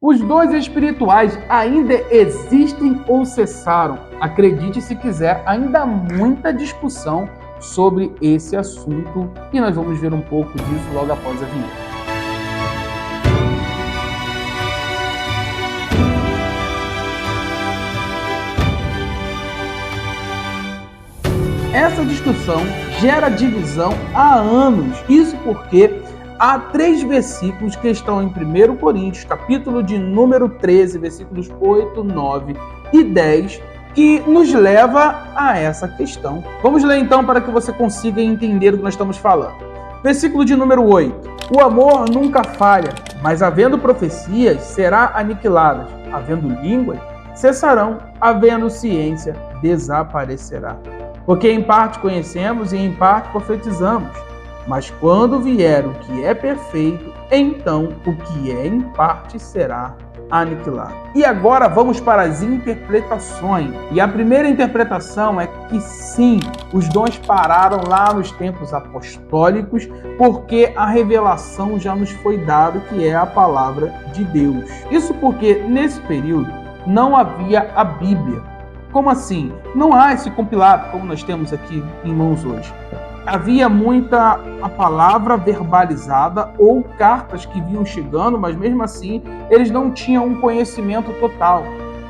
Os dons espirituais ainda existem ou cessaram? Acredite se quiser, ainda há muita discussão sobre esse assunto e nós vamos ver um pouco disso logo após a vinheta. Essa discussão gera divisão há anos, isso porque há 3 versículos que estão em 1 Coríntios, capítulo de número 13, versículos 8, 9 e 10, que nos leva a essa questão. Vamos ler então para que você consiga entender o que nós estamos falando. Versículo de número 8. O amor nunca falha, mas havendo profecias, será aniquiladas. Havendo línguas, cessarão. Havendo ciência, desaparecerá. Porque em parte conhecemos e em parte profetizamos. Mas quando vier o que é perfeito, então o que é em parte será aniquilado. E agora vamos para as interpretações. E a primeira interpretação é que sim, os dons pararam lá nos tempos apostólicos, porque a revelação já nos foi dada, que é a palavra de Deus. Isso porque nesse período não havia a Bíblia. Como assim? Não há esse compilado como nós temos aqui em mãos hoje. Havia muita a palavra verbalizada ou cartas que vinham chegando, mas mesmo assim eles não tinham um conhecimento total.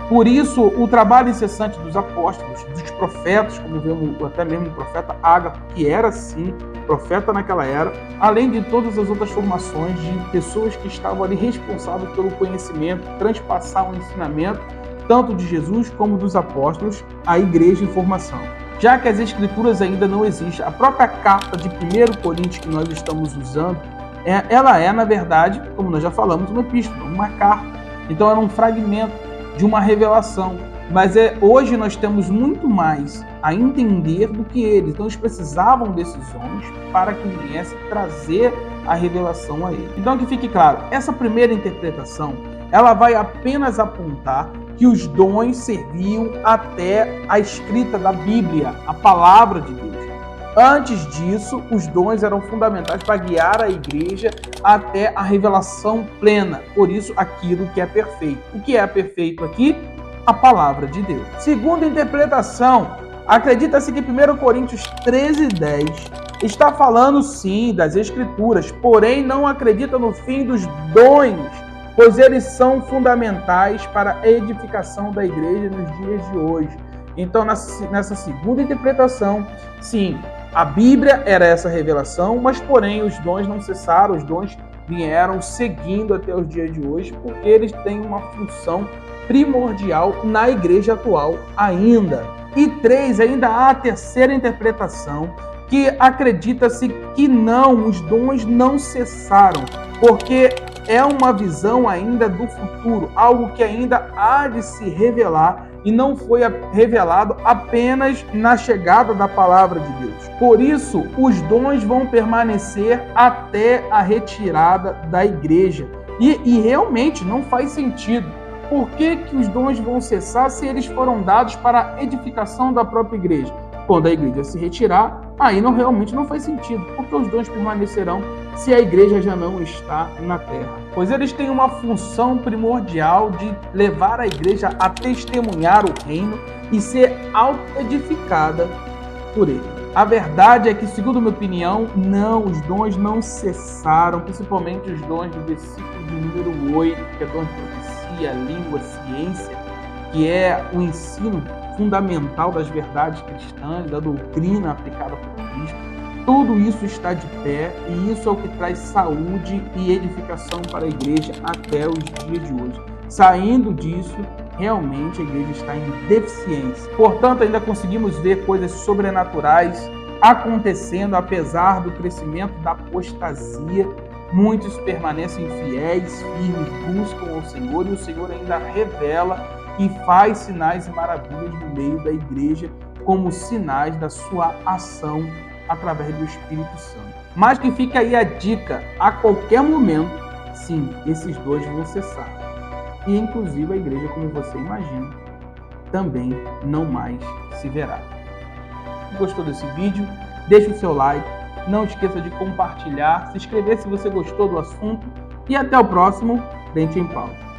Por isso, o trabalho incessante dos apóstolos, dos profetas, como vemos até mesmo o profeta Ágabo, que era sim profeta naquela era, além de todas as outras formações de pessoas que estavam ali responsáveis pelo conhecimento, transpassar o ensinamento, tanto de Jesus como dos apóstolos, à igreja em formação. Já que as escrituras ainda não existem, a própria carta de 1 Coríntios que nós estamos usando, ela é, na verdade, como nós já falamos, uma epístola, uma carta. Então era um fragmento de uma revelação. Mas hoje nós temos muito mais a entender do que eles. Então eles precisavam desses homens para que viesse trazer a revelação a eles. Então que fique claro, essa primeira interpretação, ela vai apenas apontar que os dons serviam até a escrita da Bíblia, a palavra de Deus. Antes disso, os dons eram fundamentais para guiar a igreja até a revelação plena. Por isso, aquilo que é perfeito. O que é perfeito aqui? A palavra de Deus. Segunda interpretação, acredita-se que 1 Coríntios 13:10 está falando sim das escrituras, porém não acredita no fim dos dons, pois eles são fundamentais para a edificação da igreja nos dias de hoje. Então, nessa segunda interpretação, sim, a Bíblia era essa revelação, mas porém os dons não cessaram, os dons vieram seguindo até os dias de hoje, porque eles têm uma função primordial na igreja atual ainda. E 3, ainda há a terceira interpretação, que acredita-se que não, os dons não cessaram, porque é uma visão ainda do futuro, algo que ainda há de se revelar e não foi revelado apenas na chegada da palavra de Deus. Por isso, os dons vão permanecer até a retirada da igreja. E realmente não faz sentido. Por que os dons vão cessar se eles foram dados para a edificação da própria igreja? Quando a igreja se retirar, aí realmente não faz sentido, porque os dons permanecerão se a igreja já não está na terra. Pois eles têm uma função primordial de levar a igreja a testemunhar o reino e ser auto-edificada por ele. A verdade é que, segundo minha opinião, não, os dons não cessaram, principalmente os dons do versículo de número 8, que é dom de profecia, língua, ciência, que é o ensino fundamental das verdades cristãs, da doutrina aplicada por Cristo. Tudo isso está de pé e isso é o que traz saúde e edificação para a igreja até os dias de hoje. Saindo disso, realmente a igreja está em deficiência. Portanto, ainda conseguimos ver coisas sobrenaturais acontecendo apesar do crescimento da apostasia. Muitos permanecem fiéis, firmes, buscam ao Senhor e o Senhor ainda revela e faz sinais e maravilhas no meio da igreja como sinais da sua ação através do Espírito Santo. Mas que fica aí a dica, a qualquer momento, sim, esses dons vão cessar. E inclusive a igreja, como você imagina, também não mais se verá. Se gostou desse vídeo, deixe o seu like, não esqueça de compartilhar, se inscrever se você gostou do assunto e até o próximo Crente em Pauta.